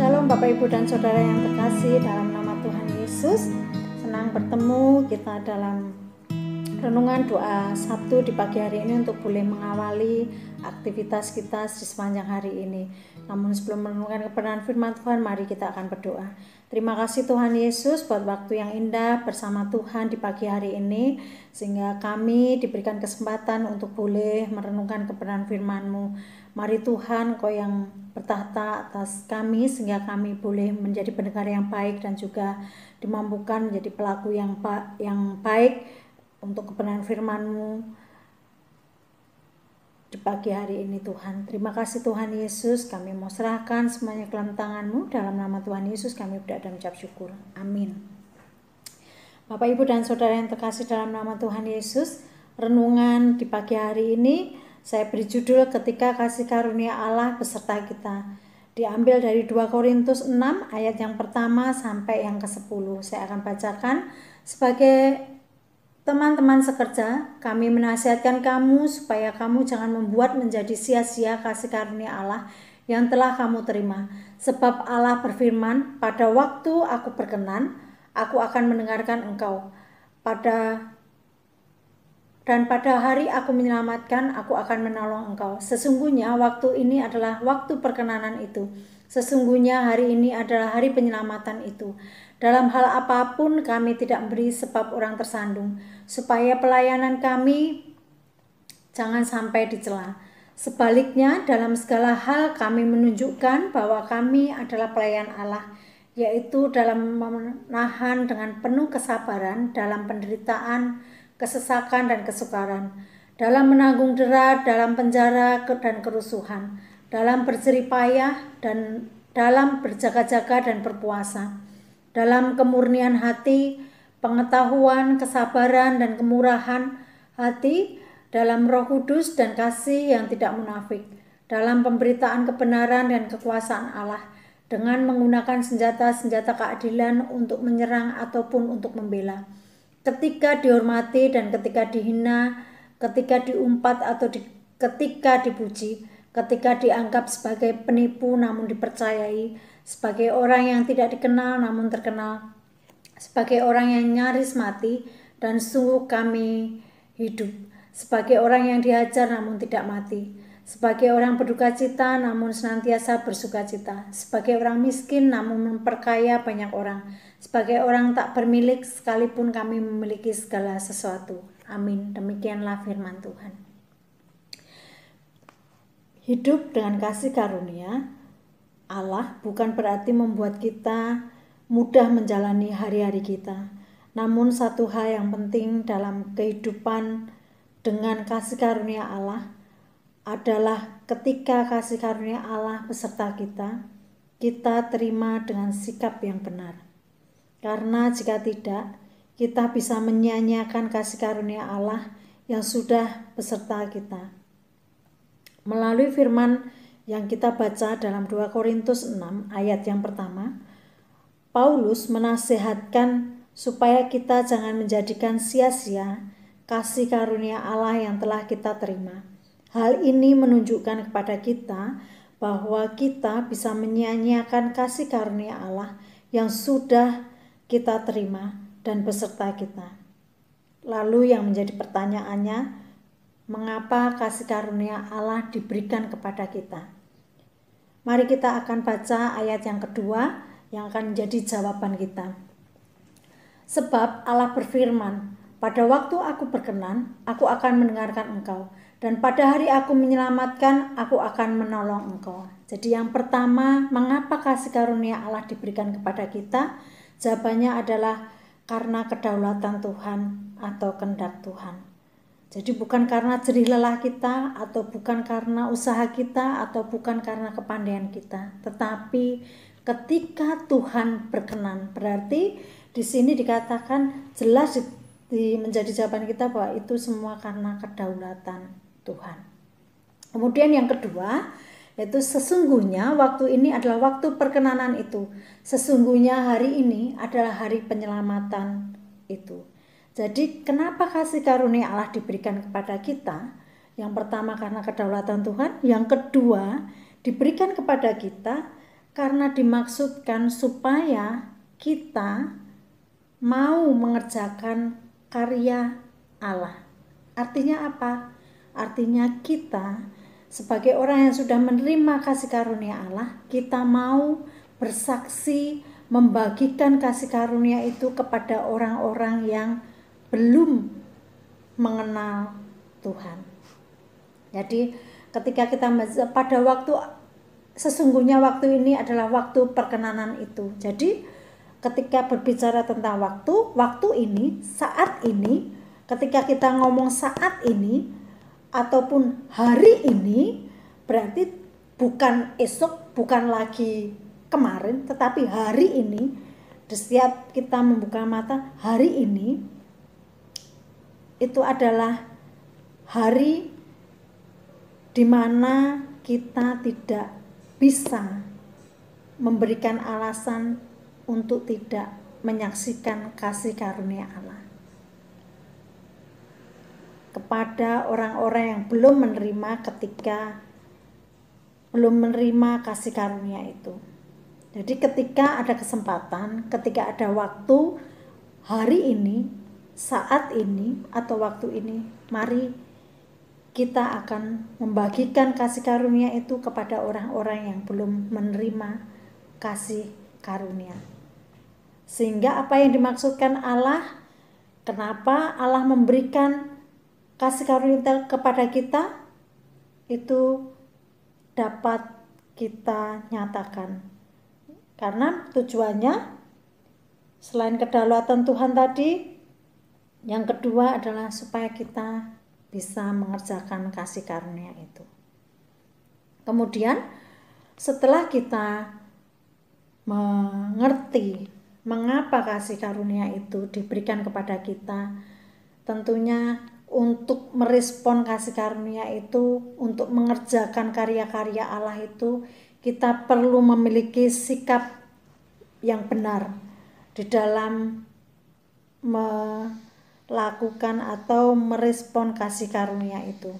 Shalom Bapak Ibu dan Saudara yang terkasih dalam nama Tuhan Yesus. Senang bertemu kita dalam renungan doa Sabtu di pagi hari ini untuk boleh mengawali aktivitas kita di sepanjang hari ini. Namun sebelum merenungkan kebenaran firman Tuhan, mari kita akan berdoa. Terima kasih Tuhan Yesus buat waktu yang indah bersama Tuhan di pagi hari ini, sehingga kami diberikan kesempatan untuk boleh merenungkan kebenaran firman-Mu. Mari Tuhan, Kau yang bertahta atas kami, sehingga kami boleh menjadi pendengar yang baik dan juga dimampukan menjadi pelaku yang baik untuk kebenaran firman-Mu di pagi hari ini Tuhan. Terima kasih Tuhan Yesus, kami mau serahkan semuanya ke dalam tangan-Mu. Dalam nama Tuhan Yesus kami berdoa dan mengucap syukur. Amin. Bapak Ibu dan Saudara yang terkasih dalam nama Tuhan Yesus, renungan di pagi hari ini saya beri judul Ketika Kasih Karunia Allah Beserta Kita. Diambil dari 2 Korintus 6 ayat yang pertama sampai yang ke-10. Saya akan bacakan. Sebagai teman-teman sekerja, kami menasihatkan kamu supaya kamu jangan membuat menjadi sia-sia kasih karunia Allah yang telah kamu terima. Sebab Allah berfirman, pada waktu aku berkenan, aku akan mendengarkan engkau. Dan pada hari aku menyelamatkan, aku akan menolong engkau. Sesungguhnya waktu ini adalah waktu perkenanan itu. Sesungguhnya hari ini adalah hari penyelamatan itu. Dalam hal apapun kami tidak beri sebab orang tersandung, supaya pelayanan kami jangan sampai dicela. Sebaliknya dalam segala hal kami menunjukkan bahwa kami adalah pelayan Allah, yaitu dalam menahan dengan penuh kesabaran dalam penderitaan, kesesakan dan kesukaran, dalam menanggung dera, dalam penjara dan kerusuhan, dalam berjerih payah dan dalam berjaga-jaga dan berpuasa, dalam kemurnian hati, pengetahuan, kesabaran dan kemurahan hati, dalam Roh Kudus dan kasih yang tidak munafik, dalam pemberitaan kebenaran dan kekuasaan Allah, dengan menggunakan senjata-senjata keadilan untuk menyerang ataupun untuk membela. Ketika dihormati dan ketika dihina, ketika diumpat atau ketika dipuji, ketika dianggap sebagai penipu namun dipercayai, sebagai orang yang tidak dikenal namun terkenal, sebagai orang yang nyaris mati dan sungguh kami hidup, sebagai orang yang dihajar namun tidak mati, sebagai orang berduka cita namun senantiasa bersuka cita, sebagai orang miskin namun memperkaya banyak orang, sebagai orang tak bermilik sekalipun kami memiliki segala sesuatu. Amin. Demikianlah firman Tuhan. Hidup dengan kasih karunia Allah bukan berarti membuat kita mudah menjalani hari-hari kita. Namun satu hal yang penting dalam kehidupan dengan kasih karunia Allah adalah ketika kasih karunia Allah beserta kita, kita terima dengan sikap yang benar. Karena jika tidak, kita bisa menyia-nyiakan kasih karunia Allah yang sudah beserta kita. Melalui firman yang kita baca dalam 2 Korintus 6 ayat yang pertama, Paulus menasihatkan supaya kita jangan menjadikan sia-sia kasih karunia Allah yang telah kita terima. Hal ini menunjukkan kepada kita bahwa kita bisa menyia-nyiakan kasih karunia Allah yang sudah kita terima dan beserta kita. Lalu yang menjadi pertanyaannya, mengapa kasih karunia Allah diberikan kepada kita? Mari kita akan baca ayat yang kedua yang akan menjadi jawaban kita. Sebab Allah berfirman, pada waktu aku berkenan, aku akan mendengarkan engkau, dan pada hari aku menyelamatkan, aku akan menolong engkau. Jadi yang pertama, mengapa kasih karunia Allah diberikan kepada kita? Jawabannya adalah karena kedaulatan Tuhan atau kehendak Tuhan. Jadi bukan karena jerih lelah kita, atau bukan karena usaha kita, atau bukan karena kepandaian kita, tetapi ketika Tuhan berkenan. Berarti di sini dikatakan jelas menjadi jawaban kita bahwa itu semua karena kedaulatan Tuhan. Kemudian yang kedua, yaitu sesungguhnya waktu ini adalah waktu perkenanan itu. Sesungguhnya hari ini adalah hari penyelamatan itu. Jadi kenapa kasih karunia Allah diberikan kepada kita? Yang pertama karena kedaulatan Tuhan. Yang kedua diberikan kepada kita Karena dimaksudkan supaya kita mau mengerjakan karya Allah. Artinya apa? Artinya kita sebagai orang yang sudah menerima kasih karunia Allah, kita mau bersaksi membagikan kasih karunia itu kepada orang-orang yang belum mengenal Tuhan. Jadi ketika kita pada waktu sesungguhnya waktu ini adalah waktu perkenanan itu. Jadi ketika berbicara tentang waktu ini, saat ini, ketika kita ngomong saat ini ataupun hari ini, berarti bukan esok, bukan lagi kemarin, tetapi hari ini. Di setiap kita membuka mata, hari ini itu adalah hari di mana kita tidak bisa memberikan alasan untuk tidak menyaksikan kasih karunia Allah kepada orang-orang yang belum menerima kasih karunia itu. Jadi ketika ada kesempatan, ketika ada waktu, hari ini, saat ini, atau waktu ini, mari kita akan membagikan kasih karunia itu kepada orang-orang yang belum menerima kasih karunia. Sehingga apa yang dimaksudkan Allah, kenapa Allah memberikan kasih karunia kepada kita, itu dapat kita nyatakan. Karena tujuannya selain kedaulatan Tuhan tadi, yang kedua adalah supaya kita bisa mengerjakan kasih karunia itu. Kemudian setelah kita mengerti mengapa kasih karunia itu diberikan kepada kita, tentunya untuk merespon kasih karunia itu, untuk mengerjakan karya-karya Allah itu, kita perlu memiliki sikap yang benar di dalam melakukan atau merespon kasih karunia itu.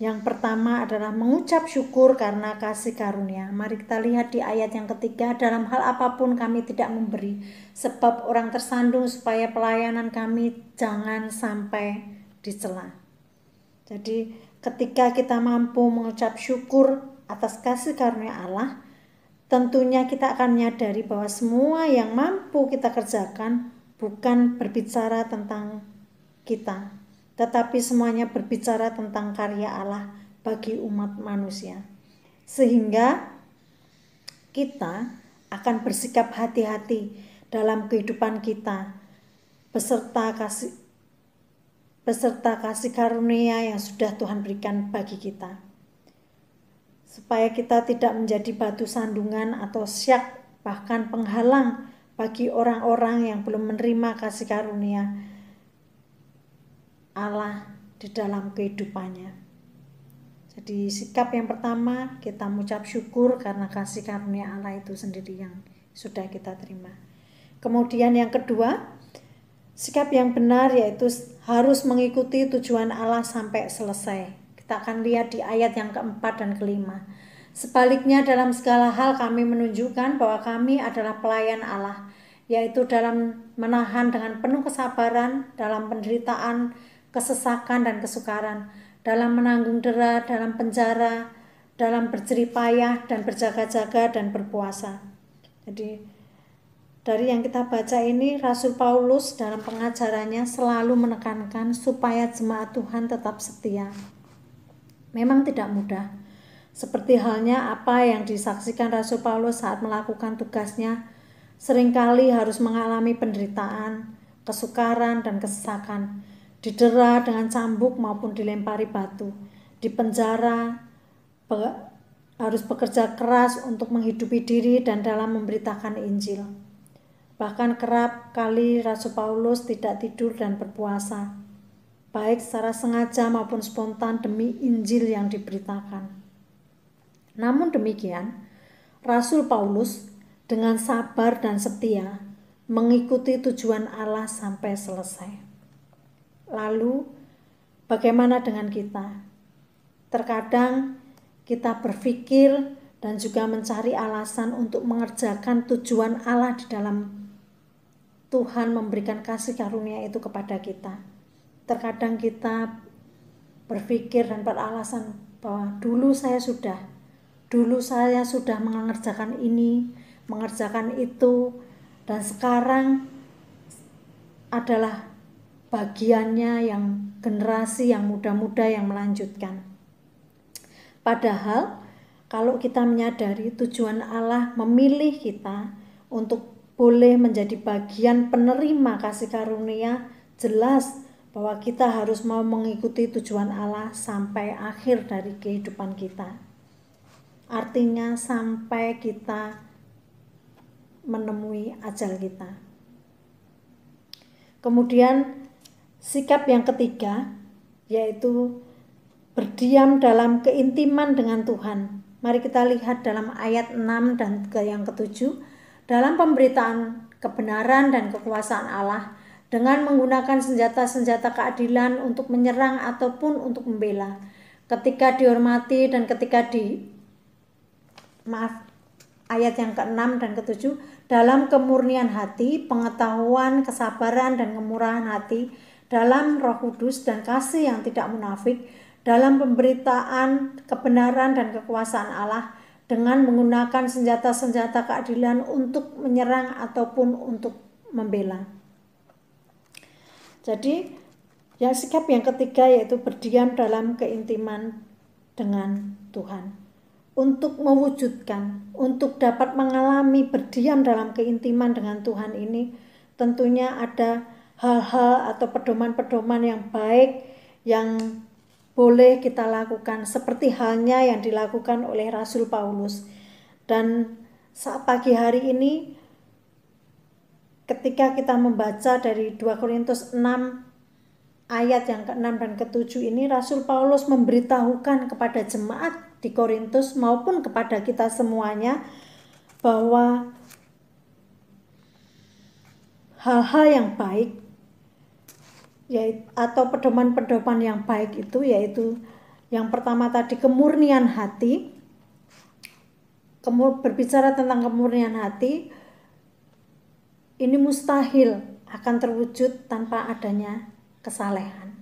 Yang pertama adalah mengucap syukur karena kasih karunia. Mari kita lihat di ayat yang ketiga, dalam hal apapun kami tidak memberi, sebab orang tersandung supaya pelayanan kami jangan sampai dicela. Jadi ketika kita mampu mengucap syukur atas kasih karunia Allah, tentunya kita akan menyadari bahwa semua yang mampu kita kerjakan bukan berbicara tentang kita, tetapi semuanya berbicara tentang karya Allah bagi umat manusia. Sehingga kita akan bersikap hati-hati dalam kehidupan kita beserta kasih karunia yang sudah Tuhan berikan bagi kita, supaya kita tidak menjadi batu sandungan atau syak, bahkan penghalang bagi orang-orang yang belum menerima kasih karunia Allah di dalam kehidupannya. Jadi sikap yang pertama, kita mengucap syukur karena kasih karunia Allah itu sendiri yang sudah kita terima. Kemudian yang kedua, sikap yang benar yaitu harus mengikuti tujuan Allah sampai selesai. Kita akan lihat di ayat yang keempat dan kelima. Sebaliknya dalam segala hal kami menunjukkan bahwa kami adalah pelayan Allah, yaitu dalam menahan dengan penuh kesabaran, dalam penderitaan, kesesakan dan kesukaran, dalam menanggung dera, dalam penjara, dalam berjerih payah dan berjaga-jaga dan berpuasa. Jadi dari yang kita baca ini, Rasul Paulus dalam pengajarannya selalu menekankan supaya jemaat Tuhan tetap setia. Memang tidak mudah, seperti halnya apa yang disaksikan Rasul Paulus saat melakukan tugasnya, seringkali harus mengalami penderitaan, kesukaran dan kesesakan, didera dengan cambuk maupun dilempari batu, dipenjara, harus bekerja keras untuk menghidupi diri dan dalam memberitakan Injil. Bahkan kerap kali Rasul Paulus tidak tidur dan berpuasa, baik secara sengaja maupun spontan demi Injil yang diberitakan. Namun demikian, Rasul Paulus dengan sabar dan setia mengikuti tujuan Allah sampai selesai. Lalu, bagaimana dengan kita? Terkadang kita berpikir dan juga mencari alasan untuk mengerjakan tujuan Allah di dalam Tuhan memberikan kasih karunia itu kepada kita. Terkadang kita berpikir dan beralasan bahwa dulu saya sudah mengerjakan ini, mengerjakan itu, dan sekarang adalah bagiannya yang generasi yang muda-muda yang melanjutkan. Padahal kalau kita menyadari tujuan Allah memilih kita untuk boleh menjadi bagian penerima kasih karunia, jelas bahwa kita harus mau mengikuti tujuan Allah sampai akhir dari kehidupan kita. Artinya sampai kita menemui ajal kita. Kemudian sikap yang ketiga yaitu berdiam dalam keintiman dengan Tuhan. Mari kita lihat dalam ayat 6 dan yang ke-7. Dalam pemberitaan kebenaran dan kekuasaan Allah dengan menggunakan senjata-senjata keadilan untuk menyerang ataupun untuk membela. Ketika dihormati dan ketika ayat yang ke-6 dan ke-7, dalam kemurnian hati, pengetahuan, kesabaran dan kemurahan hati, dalam Roh Kudus dan kasih yang tidak munafik, dalam pemberitaan kebenaran dan kekuasaan Allah dengan menggunakan senjata-senjata keadilan untuk menyerang ataupun untuk membela. Jadi yang sikap yang ketiga yaitu berdiam dalam keintiman dengan Tuhan. Untuk mewujudkan, untuk dapat mengalami berdiam dalam keintiman dengan Tuhan ini, tentunya ada hal-hal atau pedoman-pedoman yang baik yang boleh kita lakukan, seperti halnya yang dilakukan oleh Rasul Paulus. Dan saat pagi hari ini ketika kita membaca dari 2 Korintus 6 ayat yang ke-6 dan ke-7 ini, Rasul Paulus memberitahukan kepada jemaat di Korintus maupun kepada kita semuanya bahwa hal-hal yang baik atau pedoman-pedoman yang baik itu yaitu yang pertama tadi kemurnian hati. Berbicara tentang kemurnian hati, ini mustahil akan terwujud tanpa adanya kesalehan.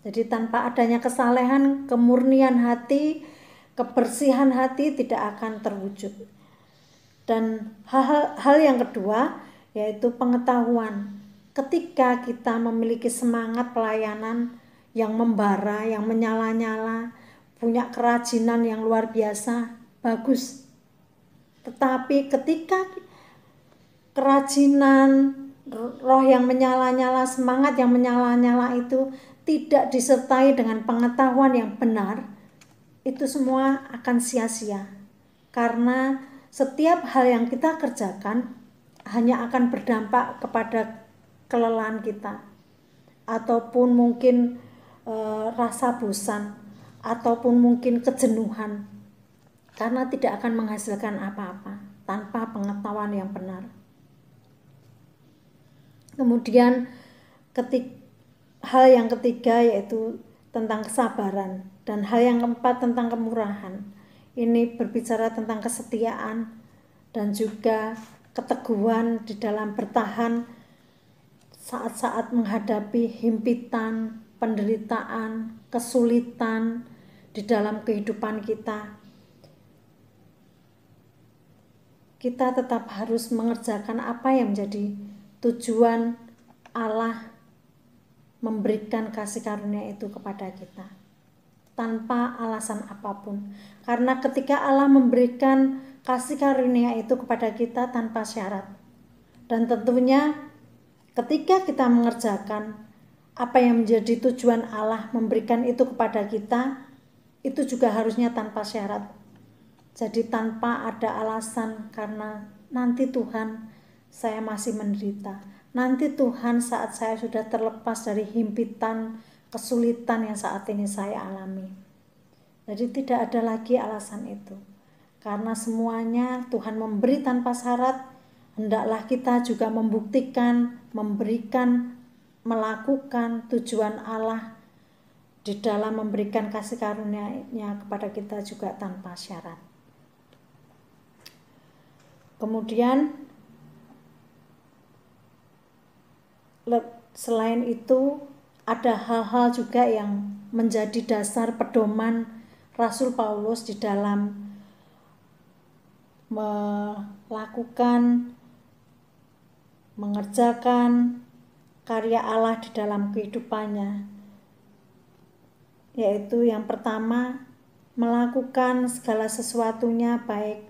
Jadi tanpa adanya kesalehan, kemurnian hati, kebersihan hati tidak akan terwujud. Dan hal yang kedua yaitu pengetahuan. Ketika kita memiliki semangat pelayanan yang membara, yang menyala-nyala, punya kerajinan yang luar biasa, bagus. Tetapi ketika kerajinan, roh yang menyala-nyala, semangat yang menyala-nyala itu tidak disertai dengan pengetahuan yang benar, itu semua akan sia-sia. Karena setiap hal yang kita kerjakan hanya akan berdampak kepada kelelahan kita, ataupun mungkin rasa bosan, ataupun mungkin kejenuhan, karena tidak akan menghasilkan apa-apa tanpa pengetahuan yang benar. Kemudian hal yang ketiga yaitu tentang kesabaran, dan hal yang keempat tentang kemurahan. Ini berbicara tentang kesetiaan dan juga keteguhan di dalam bertahan saat-saat menghadapi himpitan, penderitaan, kesulitan di dalam kehidupan kita. Kita tetap harus mengerjakan apa yang menjadi tujuan Allah memberikan kasih karunia itu kepada kita tanpa alasan apapun. Karena ketika Allah memberikan kasih karunia itu kepada kita tanpa syarat, dan tentunya ketika kita mengerjakan apa yang menjadi tujuan Allah memberikan itu kepada kita, itu juga harusnya tanpa syarat. Jadi tanpa ada alasan, karena nanti Tuhan saya masih menderita. Nanti Tuhan saat saya sudah terlepas dari himpitan, kesulitan yang saat ini saya alami. Jadi tidak ada lagi alasan itu. Karena semuanya Tuhan memberi tanpa syarat, hendaklah kita juga membuktikan, memberikan, melakukan tujuan Allah di dalam memberikan kasih karunia-Nya kepada kita juga tanpa syarat. Kemudian selain itu ada hal-hal juga yang menjadi dasar pedoman Rasul Paulus di dalam melakukan, mengerjakan karya Allah di dalam kehidupannya, yaitu yang pertama, melakukan segala sesuatunya baik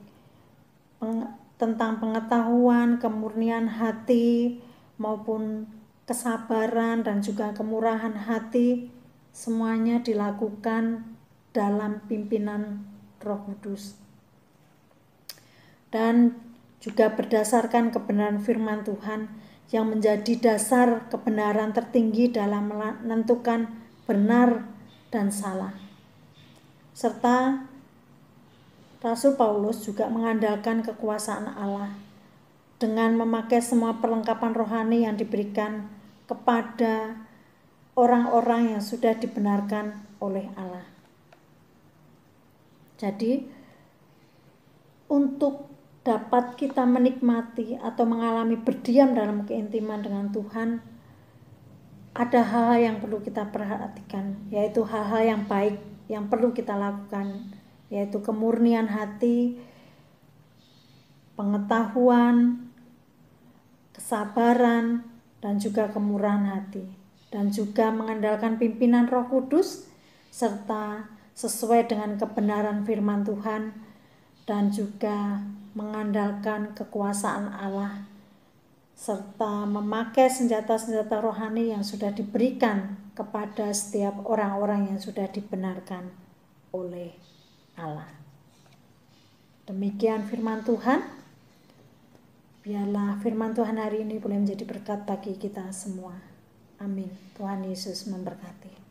tentang pengetahuan, kemurnian hati, maupun kesabaran dan juga kemurahan hati, semuanya dilakukan dalam pimpinan Roh Kudus. Dan juga berdasarkan kebenaran firman Tuhan yang menjadi dasar kebenaran tertinggi dalam menentukan benar dan salah. Serta Rasul Paulus juga mengandalkan kekuasaan Allah dengan memakai semua perlengkapan rohani yang diberikan kepada orang-orang yang sudah dibenarkan oleh Allah. Jadi, untuk dapat kita menikmati atau mengalami berdiam dalam keintiman dengan Tuhan, ada hal-hal yang perlu kita perhatikan, yaitu hal-hal yang baik yang perlu kita lakukan, yaitu kemurnian hati, pengetahuan, kesabaran, dan juga kemurahan hati, dan juga mengandalkan pimpinan Roh Kudus serta sesuai dengan kebenaran firman Tuhan, dan juga mengandalkan kekuasaan Allah serta memakai senjata-senjata rohani yang sudah diberikan kepada setiap orang-orang yang sudah dibenarkan oleh Allah. Demikian firman Tuhan. Biarlah firman Tuhan hari ini boleh menjadi berkat bagi kita semua. Amin. Tuhan Yesus memberkati.